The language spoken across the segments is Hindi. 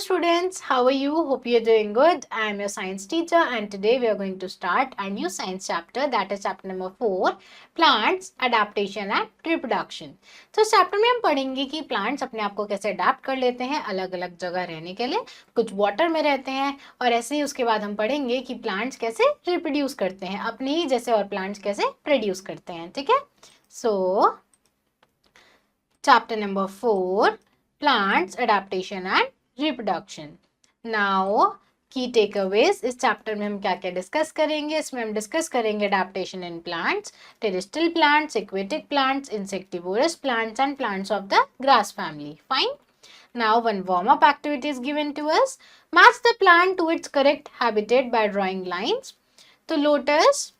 students, how are you? Hope you are doing good. I am your science teacher and today we are going to start a new science chapter, that is chapter number 4, plants, adaptation and reproduction. तो चैप्टर में हम पढ़ेंगे कि प्लांट्स अपने आप को कैसे अडेप्ट कर लेते हैं अलग अलग जगह रहने के लिए, कुछ वाटर में रहते हैं और ऐसे ही उसके बाद हम पढ़ेंगे कि प्लांट्स कैसे रिप्रोड्यूस करते हैं अपने ही जैसे और प्लांट्स कैसे प्रोड्यूस करते हैं. ठीक है, सो chapter number 4, plants, adaptation and reproduction. Now की takeaways इस चैप्टर में हम क्या क्या डिस्कस करेंगे. इसमें हम डिस्कस करेंगे adaptation in plants, terrestrial plants, aquatic plants, insectivorous plants and plants of the grass family. Fine. Now one warm-up activity is given to us. Match the plant to its correct habitat by drawing lines. तो लोटस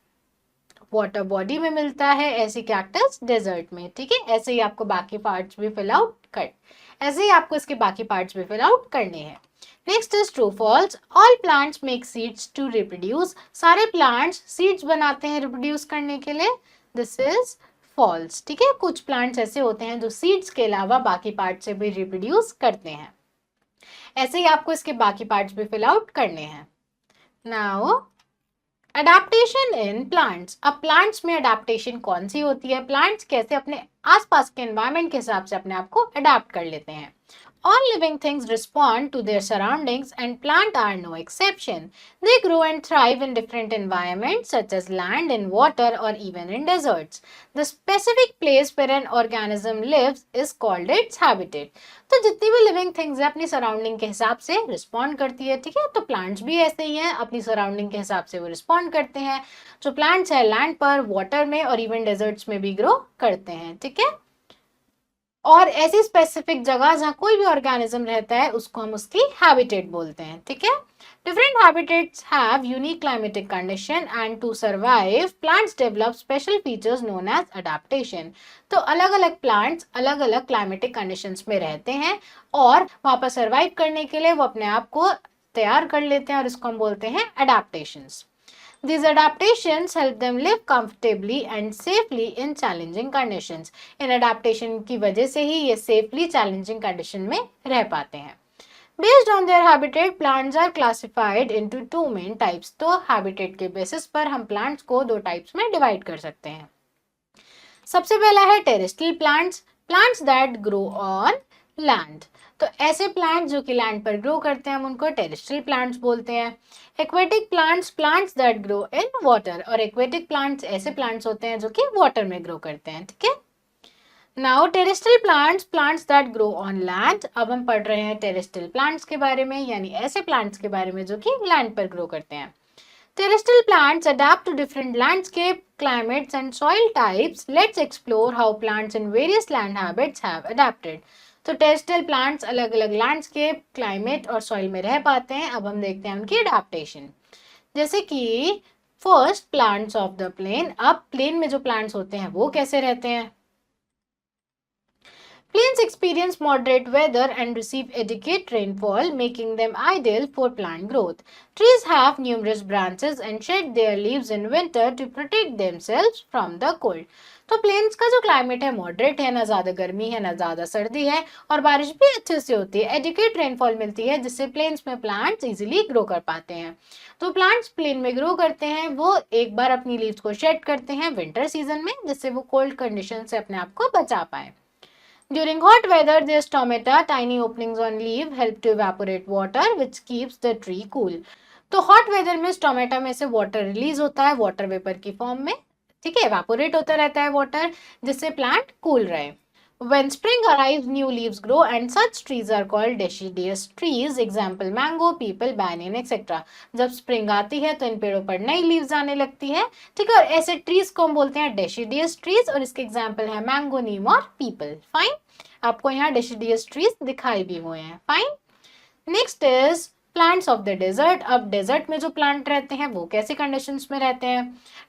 वाटर बॉडी में मिलता है, ऐसे कैक्टस डेजर्ट में. ठीक है, ऐसे ही आपको बाकी पार्ट्स भी फिल आउट करने हैं. Next is true false. All plants make seeds to reproduce. सारे प्लांट्स सीड्स बनाते हैं रिप्रोड्यूस करने के लिए. This is false. ठीक है, कुछ प्लांट्स ऐसे होते हैं जो सीड्स के अलावा बाकी पार्ट से भी रिप्रोड्यूस करते हैं. ऐसे ही आपको इसके बाकी पार्ट्स भी फिल आउट करने हैं. Now adaptation in plants. अब प्लांट्स में अडेप्टेशन कौन सी होती है, प्लांट्स कैसे अपने आसपास के एनवायरनमेंट के हिसाब से अपने आप को अडेप्ट कर लेते हैं. All living things respond to their surroundings and plants are no exception. They grow and thrive in different environments such as land, in water or even in deserts. The specific place where an organism lives is called its habitat. तो जितनी भी लिविंग थिंग्स है अपनी सराउंडिंग के हिसाब से रिस्पॉन्ड करती है. ठीक है, तो प्लांट्स भी ऐसे ही हैं, अपनी सराउंडिंग के हिसाब से वो रिस्पॉन्ड करते हैं. जो प्लांट्स है लैंड पर, वाटर में और इवन डेजर्ट्स में भी ग्रो करते हैं. ठीक है, और ऐसी स्पेसिफिक जगह जहाँ कोई भी ऑर्गेनिज्म रहता है उसको हम उसकी हैबिटेट बोलते हैं. ठीक है, different habitats have unique climatic condition and to survive plants develop special features known as adaptation. तो अलग अलग प्लांट्स अलग अलग क्लाइमेटिक कंडीशंस में रहते हैं और वहाँ पर सर्वाइव करने के लिए वो अपने आप को तैयार कर लेते हैं और इसको हम बोलते हैं adaptations. These adaptations help them live comfortably and safely in challenging conditions. In adaptation की वजह से ही ये safely challenging condition में रह पाते हैं. Based on their habitat, plants are classified into two main types. तो habitat के basis पर हम plants को दो types में divide कर सकते हैं. सबसे पहला है terrestrial plants, plants that grow on land. तो ऐसे प्लांट्स जो कि लैंड पर ग्रो करते हैं हम उनको टेरेस्ट्रियल प्लांट्स बोलते हैं. Aquatic plants, plants that grow in water. और एक्वेटिक प्लांट्स ऐसे प्लांट्स होते हैं जो कि वाटर में ग्रो करते हैं. ठीक है, now terrestrial plants, plants that grow on land. अब हम पढ़ रहे हैं टेरेस्ट्रियल प्लांट्स के बारे में, यानी ऐसे प्लांट्स के बारे में जो कि लैंड पर ग्रो करते हैं. Terrestrial plants adapt to different landscape, climates and soil types. Let's explore how plants in various land habits have adapted. तो टेरेस्ट्रियल प्लांट्स अलग अलग लैंडस्केप, क्लाइमेट और सॉइल में रह पाते हैं. अब हम देखते हैं उनकी अडेप्टेशन. जैसे कि first plants of the plain. अब प्लेन में जो प्लांट्स होते हैं वो कैसे रहते हैं. Plains experience moderate weather and receive adequate rainfall, making them ideal for plant growth. Trees have numerous branches and shed their leaves in winter to protect themselves from the cold. तो प्लेन्स का जो क्लाइमेट है मॉडरेट है, ना ज़्यादा गर्मी है ना ज़्यादा सर्दी है और बारिश भी अच्छे से होती है. एडिक्वेट रेनफॉल मिलती है जिससे प्लेन्स में प्लांट्स इजीली ग्रो कर पाते हैं. तो प्लांट्स प्लेन में ग्रो करते हैं, वो एक बार अपनी लीव्स को शेड करते हैं विंटर सीजन में जिससे वो कोल्ड कंडीशन से अपने आप को बचा पाए. During hot weather, their stomata, tiny openings on leaf, help to evaporate water, which keeps the tree cool. तो hot weather में स्टोमेटा में से वाटर रिलीज होता है वाटर वेपर की फॉर्म में. ठीक है, evaporate होता रहता है वाटर जिससे प्लांट कूल रहे. When spring arrives, new leaves grow and such trees are called deciduous trees. Example mango, people, banyan, etc. जब स्प्रिंग आती है तो इन पेड़ों पर नई लीव्स आने लगती है. ठीक है, और ऐसे ट्रीज को हम बोलते हैं deciduous trees और इसके एग्जाम्पल है मैंगो, नीम और पीपल. फाइन, आपको यहाँ deciduous trees दिखाई भी हुए हैं. Fine, next is plants of the desert. अब डेजर्ट में जो प्लांट रहते हैं वो कैसे कंडीशंस में रहते हैं.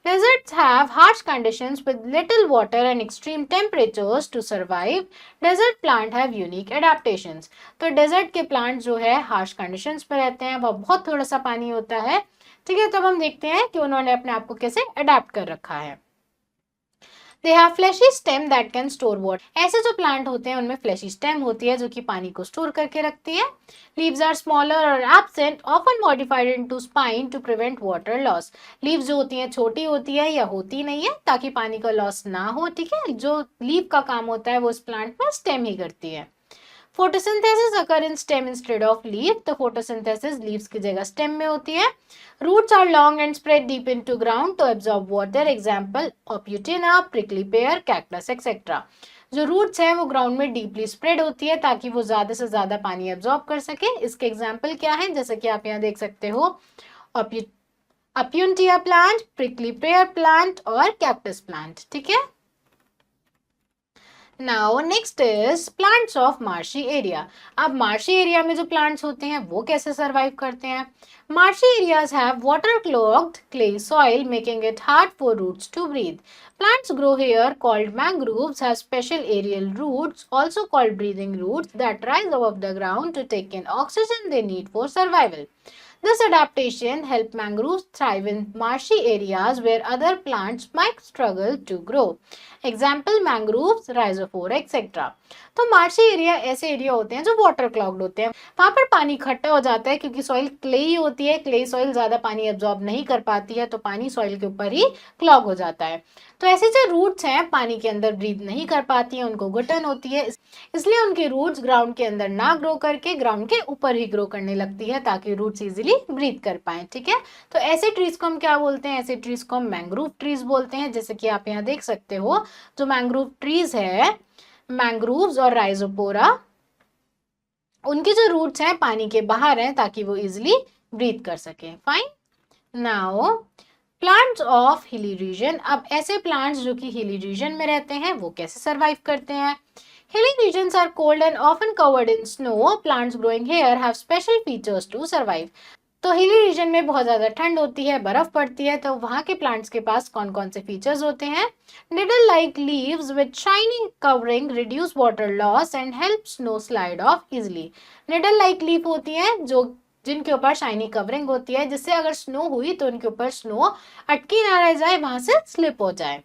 Deserts have harsh conditions with little water and extreme temperatures to survive. Desert plant have unique adaptations. तो डेजर्ट के प्लांट जो है हार्श कंडीशंस में रहते हैं, वह बहुत थोड़ा सा पानी होता है. ठीक है, तो हम देखते हैं कि उन्होंने अपने आप को कैसे अडेप्ट कर रखा है. They have fleshy stem that can store water. ऐसे जो प्लांट होते हैं उनमें फ्लैशी स्टेम होती है जो कि पानी को स्टोर करके रखती है। लीव्स आर स्मॉलर और absent, often modified into spine to prevent water loss. Leaves जो होती हैं छोटी होती है या होती नहीं है ताकि पानी का लॉस ना हो, ठीक है। जो लीव का काम होता है वो इस प्लांट में स्टेम ही करती है। Photosynthesis occur in stem instead of leaf, तो फोटोसिंथेसिस लीव्स की जगह स्टेम में होती है। Roots are long and spread deep into ground to absorb water, example ऑप्यूटिना, प्रिकली पेयर, कैक्टस एक्सेट्रा। जो रूट्स हैं वो ग्राउंड में डीपली स्प्रेड होती है ताकि वो ज्यादा से ज्यादा पानी एब्जॉर्ब कर सके। इसके एग्जाम्पल क्या है, जैसे कि आप यहाँ देख सकते हो, अप्यूटिया प्लांट, प्रिकली पेयर प्लांट और कैक्टस प्लांट, ठीक है। Now next is plants of marshy area. अब मार्शी एरिया में जो प्लांट्स होते हैं वो कैसे सरवाइव करते हैं। Marshy areas have water clogged clay soil making it hard for roots to breathe. Plants grow here called mangroves have special aerial roots also called breathing roots that rise above the ground to take in oxygen they need for survival. This adaptation helped mangroves thrive in marshy areas where other plants might struggle to grow. Example mangroves, rhizophora, etc. तो मार्शी एरिया ऐसे एरिया होते हैं जो वाटर क्लॉग्ड होते हैं, वहां पर पानी इकट्ठा हो जाता है क्योंकि सॉइल क्लेई होती है, क्लेई सॉइल ज्यादा पानी एब्जॉर्ब नहीं कर पाती है तो पानी सॉइल के ऊपर ही क्लॉग हो जाता है। तो ऐसे जो रूट्स हैं पानी के अंदर ब्रीथ नहीं कर पाती हैं, उनको घुटन होती है, इसलिए उनकी रूट्स ग्राउंड के अंदर ना ग्रो करके ग्राउंड के ऊपर ही ग्रो करने लगती है ताकि रूट्स इजीली ब्रीथ कर पाए, ठीक है। तो ऐसे ट्रीज को हम क्या बोलते हैं, ऐसे ट्रीज को हम मैंग्रोव ट्रीज बोलते हैं। जैसे कि आप यहाँ देख सकते हो जो मैंग्रोव ट्रीज है, मैंग्रोव्स और राइजोपोरा, उनके जो रूट्स हैं पानी के बाहर हैं ताकि वो इजिली ब्रीथ कर सके। Fine. Now plants of hilly region. अब ऐसे प्लांट्स जो कि हिली रीजन में रहते हैं वो कैसे सरवाइव करते हैं। Hilly regions are cold and often covered in snow. Plants growing here have special features to survive. तो हिली रीजन में बहुत ज्यादा ठंड होती है, बर्फ पड़ती है, तो वहां के प्लांट्स के पास कौन कौन से फीचर्स होते हैं। Needle like leaves with shining covering reduce water loss and help snow slide of easily. Needle like leaf होती हैं जो जिनके ऊपर शाइनी कवरिंग होती है, जिससे अगर स्नो हुई तो उनके ऊपर स्नो अटकी ना रह जाए, वहां से स्लिप हो जाए।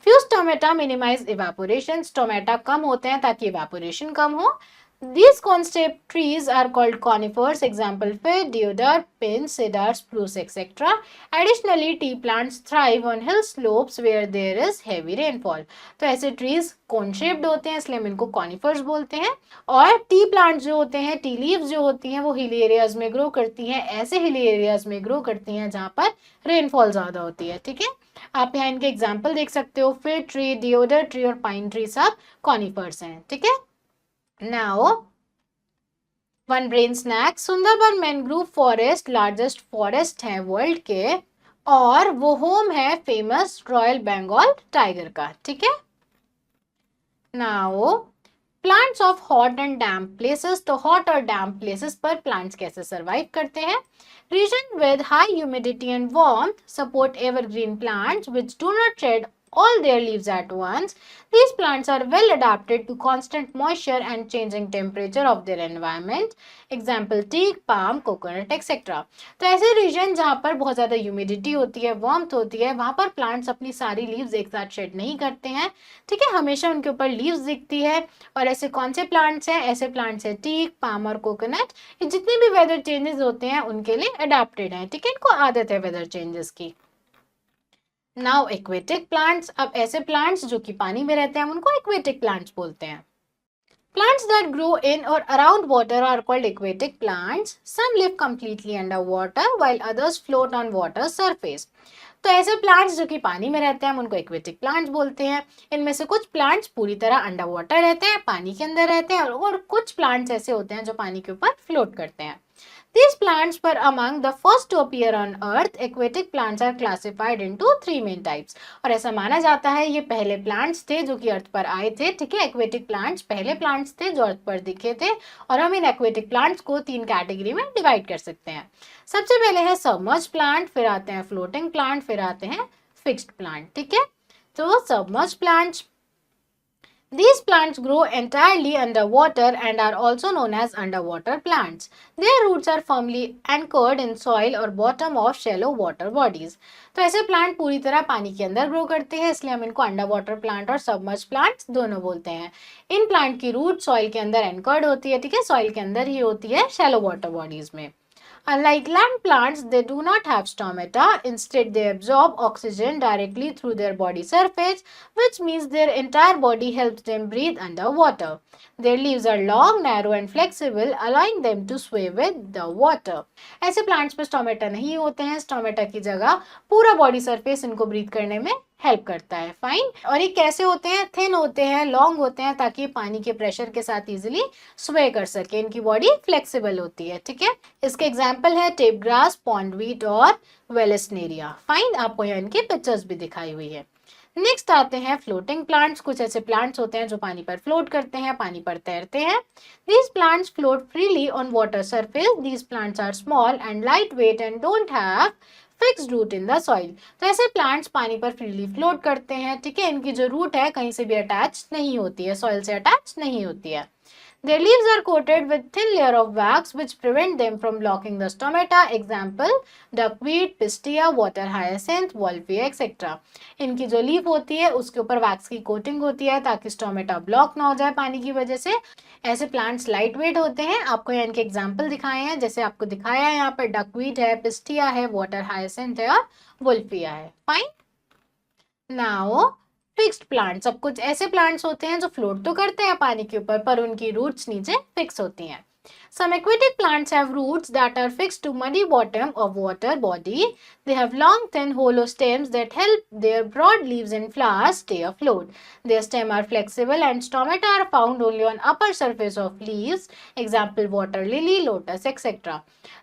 Fuse टोमेटा minimise evaporation. टोमेटा कम होते हैं ताकि इवेपोरेशन कम हो। These cone-shaped trees are called conifers. Example fir, deodar, pine, cedar, spruce, etc. Additionally, tea plants thrive on hill slopes where there is heavy rainfall. तो ऐसे trees cone-shaped होते हैं इसलिए हम इनको conifers बोलते हैं। और टी प्लांट जो होते हैं, टी लीव्स जो होती हैं वो हिली एरियाज में ग्रो करती हैं, ऐसे हिली एरियाज में ग्रो करती हैं जहाँ पर रेनफॉल ज्यादा होती है, ठीक है। आप यहाँ इनके एग्जाम्पल देख सकते हो, फिर ट्री, डिओडर ट्री और पाइन ट्री सब कॉनिफर्स हैं, ठीक है। Now one brain snack. Sundarban mangrove forest largest forest है वर्ल्ड के और वो होम है फेमस रॉयल बंगाल टाइगर का, ठीक है। Now plants of hot and damp places. तो हॉट और डैम्प प्लेसेस पर प्लांट्स कैसे सरवाइव करते हैं। Region with high humidity and warmth support evergreen plants which do not shed all their leaves at once. These plants are well adapted to constant moisture and changing temperature of their environment. Example teak, palm, coconut, etc. तो ऐसे रीजन जहाँ पर बहुत ज़्यादा ह्यूमिडिटी होती है, वार्मथ होती है, वहाँ पर प्लांट्स अपनी सारी लीव्स एक साथ शेड नहीं करते हैं, ठीक है। हमेशा उनके ऊपर लीव्स दिखती है। और ऐसे कौन से प्लांट्स हैं, ऐसे प्लांट्स हैं टीक, पाम और कोकोनट। ये जितने भी वेदर चेंजेस होते हैं उनके लिए अडेप्टेड हैं, ठीक है। इनको आदत है वेदर चेंजेस की। Now aquatic plants. अब ऐसे प्लांट्स जो कि पानी में रहते हैं हम उनको एक्वेटिक प्लांट्स बोलते हैं। Plants that grow in or around water are called aquatic plants. Some live completely underwater while others float on water surface. तो ऐसे प्लांट्स जो कि पानी में रहते हैं हम उनको एक्वेटिक प्लांट्स बोलते हैं। इनमें से कुछ प्लांट्स पूरी तरह अंडर वाटर रहते हैं, पानी के अंदर रहते हैं, और कुछ प्लांट्स ऐसे होते हैं जो पानी के ऊपर फ्लोट करते हैं। These plants were among the first to appear on Earth. Aquatic plants are classified into 3 main types. और ऐसा माना जाता है ये पहले प्लांट्स थे जो कि अर्थ पर आए थे, ठीक है। एक्वेटिक प्लांट्स पहले प्लांट्स थे जो अर्थ पर दिखे थे और हम इन एक्वेटिक प्लांट्स को 3 कैटेगरी में डिवाइड कर सकते हैं। सबसे पहले है सबमर्ज प्लांट, फिर आते हैं फ्लोटिंग प्लांट, फिर आते हैं फिक्स्ड प्लांट, ठीक है। तो submerge plants These plants grow entirely underwater and are also known as underwater plants. Their roots are firmly anchored in soil or bottom of shallow water bodies. तो ऐसे प्लांट पूरी तरह पानी के अंदर ग्रो करते हैं, इसलिए हम इनको अंडर प्लांट और सबमर्ज प्लांट्स दोनों बोलते हैं। इन प्लांट की रूट सॉइल के अंदर एंकर्ड होती है, ठीक है, सॉइल के अंदर ही होती है शैलो वाटर बॉडीज में। Unlike land plants, they do not have stomata. Instead, they absorb oxygen directly through their body surface, which means their entire body helps them breathe underwater. Their leaves are long, narrow and flexible, allowing them to sway with the water. ऐसे plants पे stomata नहीं होते हैं, stomata की जगह पूरा body surface इनको breathe करने में हेल्प करता है। फाइन। और ये कैसे होते हैं? थिन होते हैं, लॉन्ग होते हैं, ताकि पानी के प्रेशर के साथ इजीली स्वे कर सके। इनकी बॉडी फ्लेक्सिबल होती है, ठीक है। इसके एग्जांपल है टेप ग्रास, पॉन्डवीट और वेलेस्नेरिया। फाइन। आपको यहाँ इनकी पिक्चर्स भी दिखाई हुई है। नेक्स्ट आते हैं फ्लोटिंग प्लांट्स। कुछ ऐसे प्लांट्स होते हैं जो पानी पर फ्लोट करते हैं, पानी पर तैरते हैं। These plants float freely on water surface. These plants are small and lightweight and don't have fixed root in the soil. तो ऐसे प्लांट्स पानी पर फ्रीली फ्लोट करते हैं, ठीक है। इनकी जो रूट है कहीं से भी अटैच नहीं होती है, सॉइल से अटैच नहीं होती है। Their leaves are coated with thin layer of wax which prevent them from blocking the stomata. Example, duckweed, pistia, water hyacinth, wolfia, etc. इनकी जो लीफ होती है उसके ऊपर वैक्स की कोटिंग होती है ताकि स्टोमेटा ब्लॉक ना हो जाए पानी की वजह से। ऐसे प्लांट्स लाइट वेट होते हैं। आपको यहाँ इनके एग्जाम्पल दिखाए हैं, जैसे आपको दिखाया है यहाँ पर डकवीड है, पिस्टिया है, वाटर हाइसेंथ है और वुल्फिया है। फाइन। Now fixed plants. अब कुछ ऐसे प्लांट्स होते हैं जो फ्लोट तो करते हैं पानी के ऊपर, पर उनकी रूट्स नीचे फिक्स होती हैं। Some aquatic plants have roots that are fixed to muddy bottom of water body. They have long, thin, hollow stems that help their broad leaves and flowers stay afloat. Their stems are flexible and stomata are found only on upper surface of leaves. Example, water lily, lotus, etc.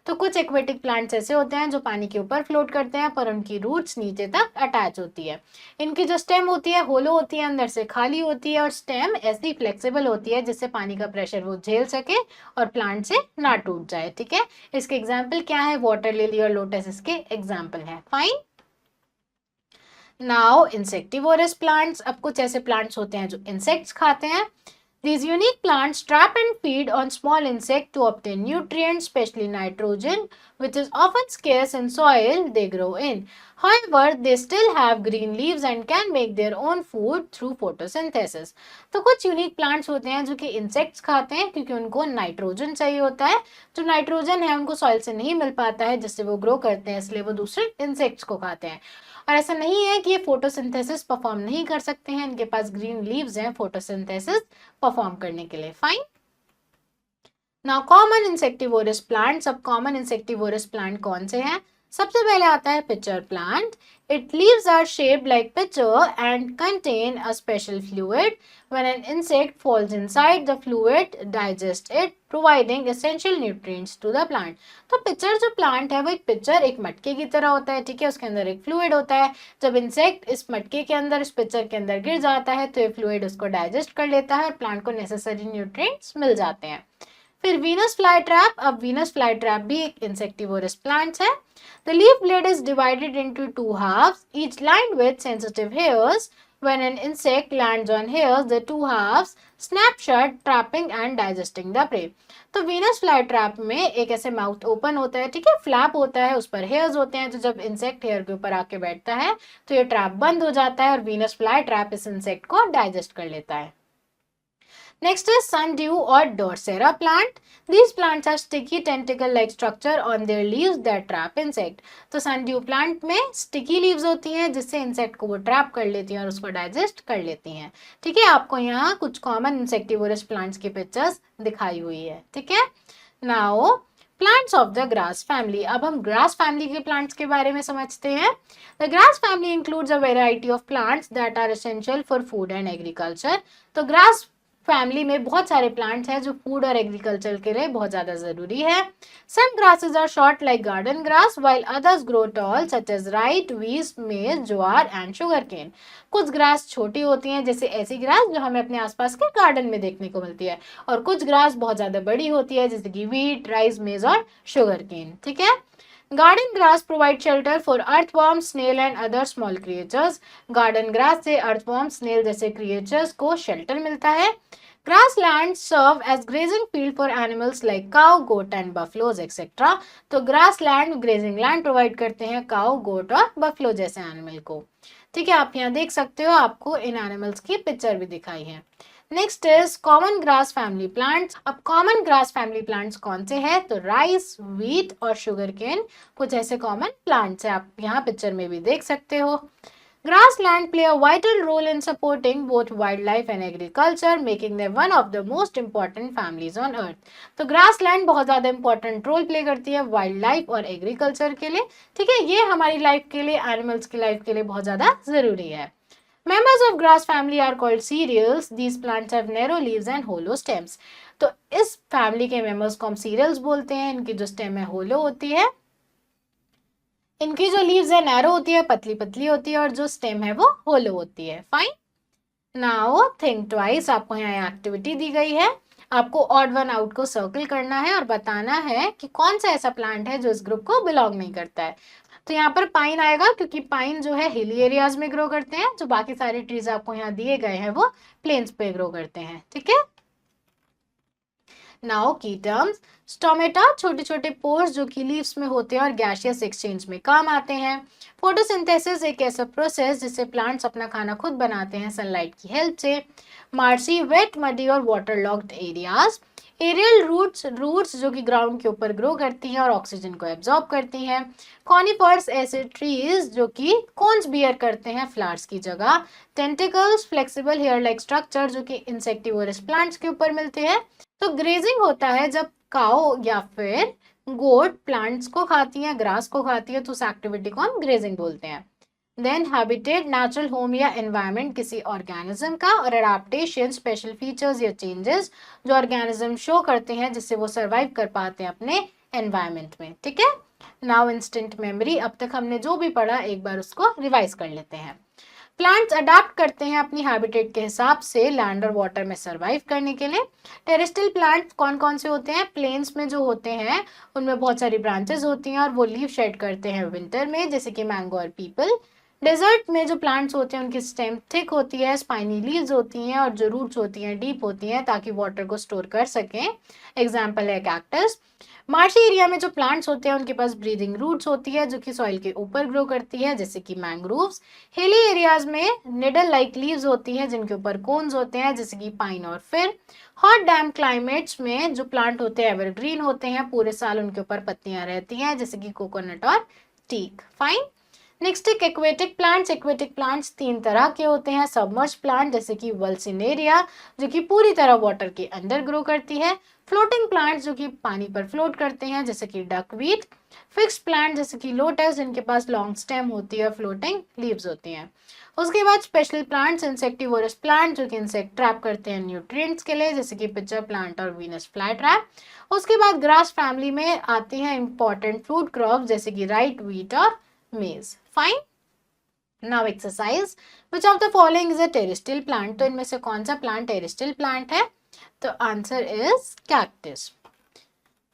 तो कुछ एक्वेटिक प्लांट्स ऐसे होते हैं जो पानी के ऊपर फ्लोट करते हैं, पर उनकी रूट्स नीचे तक अटैच होती है। इनकी जो स्टेम होती है होलो होती है, अंदर से खाली होती है, और स्टेम ऐसी फ्लेक्सिबल होती है जिससे पानी का प्रेशर वो झेल सके और प्लांट से ना टूट जाए, ठीक है। इसके एग्जाम्पल क्या है? वाटर लिली और लोटस इसके एग्जाम्पल है। फाइन। Now insectivorous plants. अब कुछ ऐसे प्लांट्स होते हैं जो इंसेक्ट्स खाते हैं। These unique plants trap and feed on small insects to obtain nutrients, especially nitrogen, which is often scarce in soil they grow in. However, they still have green leaves and can make their own food through photosynthesis. तो कुछ यूनिक प्लांट्स होते हैं जो कि इंसेक्ट्स खाते हैं क्योंकि उनको नाइट्रोजन चाहिए होता है। जो नाइट्रोजन है उनको सॉइल से नहीं मिल पाता है जिससे वो ग्रो करते हैं, इसलिए वो दूसरे इंसेक्ट्स को खाते हैं। और ऐसा नहीं है कि ये फोटोसिंथेसिस परफॉर्म नहीं कर सकते हैं, इनके पास ग्रीन लीव्स हैं फोटोसिंथेसिस परफॉर्म करने के लिए। Fine. Now common insectivorous plants. अब कॉमन इंसेक्टिवोरस प्लांट कौन से हैं? सबसे पहले आता है pitcher plant. Its leaves are shaped like pitcher and contain a special fluid. When an insect falls inside, the fluid digests it, providing essential nutrients to the plant. तो पिचर जो प्लांट है वो एक पिचर, एक मटके की तरह होता है, ठीक है। उसके अंदर एक फ्लूइड होता है। जब इंसेक्ट इस मटके के अंदर, इस पिचर के अंदर गिर जाता है तो ये फ्लूइड उसको डाइजेस्ट कर लेता है और प्लांट को नेसेसरी न्यूट्रिएंट्स मिल जाते हैं। फिर वीनस फ्लाई ट्रैप। अब वीनस फ्लाई ट्रैप भी एक इंसेक्टिवोरस प्लांट है। The leaf blade is divided into two halves, each lined with sensitive hairs. When an insect lands on hairs, the two halves snap shut, trapping and digesting the prey. तो वीनस फ्लाई ट्रैप में एक ऐसे माउथ ओपन होता है, ठीक है, फ्लैप होता है, उस पर हेयर्स होते हैं। तो जब इंसेक्ट हेयर के ऊपर आके बैठता है तो ये ट्रैप बंद हो जाता है और वीनस फ्लाई ट्रैप इस इंसेक्ट को डाइजेस्ट कर लेता है। Next is sundew or Dorsera plant. These plants are sticky tentacle-like structure on their leaves that trap insect. तो sundew plant में sticky leaves होती हैं जिससे insect को वो trap कर लेती हैं और उसको digest कर लेती हैं, ठीक है। आपको यहाँ कुछ common insectivorous plants की pictures दिखाई हुई है, ठीक है। Now plants of the grass family. अब हम grass family के plants के बारे में समझते हैं। The grass family includes a variety of plants that are essential for food and agriculture. तो grass फैमिली में बहुत सारे प्लांट्स हैं जो फूड और एग्रीकल्चर के लिए बहुत ज्यादा जरूरी है। Some grasses are short like garden grass while others grow tall such as rice, wheat, maize, jowar and sugar cane. कुछ ग्रास छोटी होती हैं जैसे ऐसी ग्रास जो हमें अपने आसपास के गार्डन में देखने को मिलती है, और कुछ ग्रास बहुत ज्यादा बड़ी होती है जैसे कि वीट, राइस, मेज और शुगर केन, ठीक है। Garden grass provide shelter for earthworm, snail and other small creatures. Garden grass से अर्थवर्म, स्नेल जैसे क्रिएचर्स को शेल्टर मिलता है। Grasslands serve as grazing field for animals like cow, goat and buffaloes etc. तो grassland grazing land प्रोवाइड करते हैं cow, goat और buffalo जैसे एनिमल को। ठीक है, आप यहाँ देख सकते हो, आपको इन एनिमल्स की पिक्चर भी दिखाई है। Next is common grass family plants. अब कॉमन ग्रास फैमिली प्लांट्स कौन से हैं? तो राइस, व्हीट और शुगर केन कुछ ऐसे कॉमन प्लांट्स हैं, आप यहाँ पिक्चर में भी देख सकते हो। Grassland play a vital role in supporting both wildlife and agriculture, making them one of the most important families on earth. तो grassland बहुत ज़्यादा important role play करती है wildlife और agriculture के लिए। ठीक है, ये हमारी life के लिए, animals की life के लिए बहुत ज़्यादा ज़रूरी है। Members of grass family are called cereals. These plants have narrow leaves and hollow stems. तो इस family के members को हम cereals बोलते हैं। इनकी जो stem है hollow होती है, इनकी जो लीव्स है नैरो होती है, पतली पतली होती है, और जो स्टेम है वो होलो होती है। Fine, now think twice. आपको यहाँ एक्टिविटी दी गई है, आपको ऑड वन आउट को सर्कल करना है और बताना है कि कौन सा ऐसा प्लांट है जो इस ग्रुप को बिलोंग नहीं करता है। तो यहाँ पर पाइन आएगा, क्योंकि पाइन जो है हिली एरियाज में ग्रो करते हैं, जो बाकी सारे ट्रीज आपको यहाँ दिए गए हैं वो प्लेन्स पे ग्रो करते हैं। ठीक है, नाउ की टर्म्स। स्टोमेटा छोटे छोटे पोर्स जो कि लीव्स में होते हैं और गैसियस एक्सचेंज में काम आते हैं। फोटोसिंथेसिस एक ऐसा प्रोसेस जिससे प्लांट्स अपना खाना खुद बनाते हैं सनलाइट की हेल्प से। मार्सी वेट, मडी और water logged areas. Aerial roots जो कि ग्राउंड के ऊपर ग्रो करती हैं और ऑक्सीजन को एब्जॉर्ब करती हैं। कॉनिफर्स ऐसे ट्रीज जो कि कोन्स बियर करते हैं फ्लावर्स की जगह। Tentacles flexible hair like structure जो कि इंसेक्टिवोरस प्लांट्स के ऊपर मिलते हैं। तो ग्रेजिंग होता है जब काऊ या फिर गोट प्लांट्स को खाती है, ग्रास को खाती है, तो उस एक्टिविटी को हम ग्रेजिंग बोलते हैं। देन हैबिटेट नेचुरल होम या एनवायरनमेंट किसी ऑर्गेनिज्म का, और अडेप्टेशन स्पेशल फीचर्स या चेंजेस जो ऑर्गेनिज्म शो करते हैं जिससे वो सर्वाइव कर पाते हैं अपने एनवायरनमेंट में। ठीक है, नाउ इंस्टेंट मेमोरी। अब तक हमने जो भी पढ़ा एक बार उसको रिवाइज कर लेते हैं। प्लांट्स अडाप्ट करते हैं अपनी हैबिटेट के हिसाब से लैंड और वाटर में सर्वाइव करने के लिए। टेरेस्ट्रियल प्लांट्स कौन कौन से होते हैं? प्लेन्स में जो होते हैं उनमें बहुत सारी ब्रांचेस होती हैं और वो लीव शेड करते हैं विंटर में, जैसे कि मैंगो और पीपल। डेजर्ट में जो प्लांट्स होते हैं उनकी स्टेम थिक होती है, स्पाइनी लीव्स होती हैं और जो रूट्स होती हैं डीप होती हैं ताकि वाटर को स्टोर कर सकें। एग्जाम्पल है कैक्टस। मार्शी एरिया में जो प्लांट्स होते हैं उनके पास ब्रीदिंग रूट्स होती है जो कि सॉइल के ऊपर ग्रो करती है, जैसे कि मैंग्रोव्स। हिली एरियाज में निडल लाइक लीव्स होती हैं जिनके ऊपर कोन्स होते हैं, जैसे कि पाइन और फिर। हॉट डैम क्लाइमेट्स में जो प्लांट होते हैं एवरग्रीन होते हैं, पूरे साल उनके ऊपर पत्तियां रहती हैं, जैसे कि कोकोनट और टीक। फाइन, नेक्स्ट एक एक्वेटिक प्लांट्स। एक्वेटिक प्लांट्स तीन तरह के होते हैं। सबमर्ज प्लांट जैसे कि वल्सिनेरिया जो कि पूरी तरह वाटर के अंदर ग्रो करती है। फ्लोटिंग प्लांट्स जो कि पानी पर फ्लोट करते हैं, जैसे कि डकवीट। फिक्स्ड प्लांट जैसे कि लोटस जिनके पास लॉन्ग स्टेम होती है, फ्लोटिंग लीव्स होती हैं। उसके बाद स्पेशल प्लांट्स, इंसेक्टिवोरस प्लांट जो कि इंसेक्ट ट्रैप करते हैं न्यूट्रिएंट्स के लिए, जैसे कि पिचर प्लांट और वीनस फ्लाई ट्रैप। उसके बाद ग्रास फैमिली में आते हैं इंपॉर्टेंट फूड क्रॉप जैसे कि राइट, व्हीट और मेज। Fine, now exercise. Which of the following is a terrestrial plant? तो इनमें से कौन सा प्लांट टेरेस्ट्रियल प्लांट है? तो answer is cactus.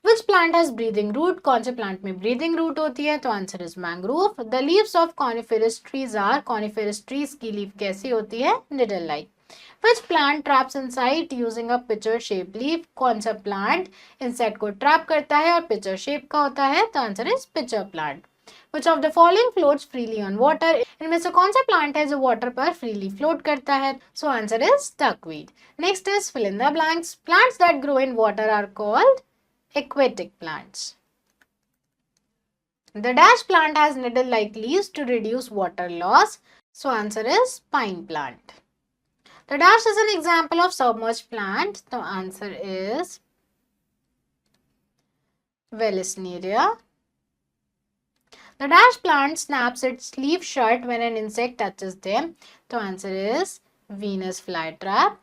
Which plant has breathing root? कौन से प्लांट में ब्रीदिंग रूट होती है? तो answer is mangrove. The leaves of coniferous trees are, coniferous trees की लीफ कैसी होती है? Needle like. Which plant traps insects using a pitcher shape leaf? कौन सा प्लांट इंसेक्ट को ट्रैप करता है और पिचर शेप का होता है? तो answer is pitcher plant. Which of the following floats freely on water? इनमें से कौन सा प्लांट है जो वाटर पर फ्रीली फ्लोट करता है? So answer is duckweed. Next is fill in the blanks. Plants that grow in water are called aquatic plants. The dash plant has needle-like leaves to reduce water loss. So answer is pine plant. The dash is an example of submerged plant. The answer is Vallisneria. The dash plant snaps its leaf shut when an insect touches them. The answer is Venus flytrap.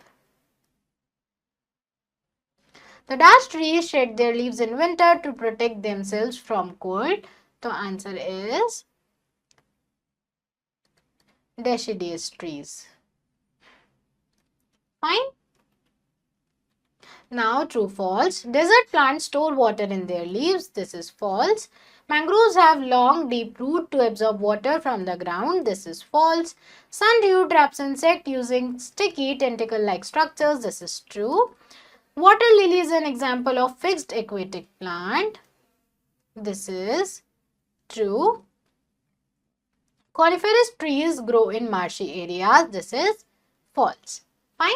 The dash trees shed their leaves in winter to protect themselves from cold. The answer is deciduous trees. Fine. Now true false. Desert plants store water in their leaves. This is false. Mangroves have long, deep root to absorb water from the ground. This is false. Sundew traps insect using sticky tentacle-like structures. This is true. Water lily is an example of fixed aquatic plant. This is true. Coniferous trees grow in marshy areas. This is false. Fine.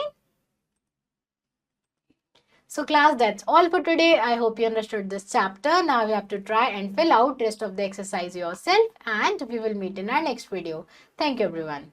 So class, that's all for today. I hope you understood this chapter. Now you have to try and fill out rest of the exercise yourself, and we will meet in our next video. Thank you everyone.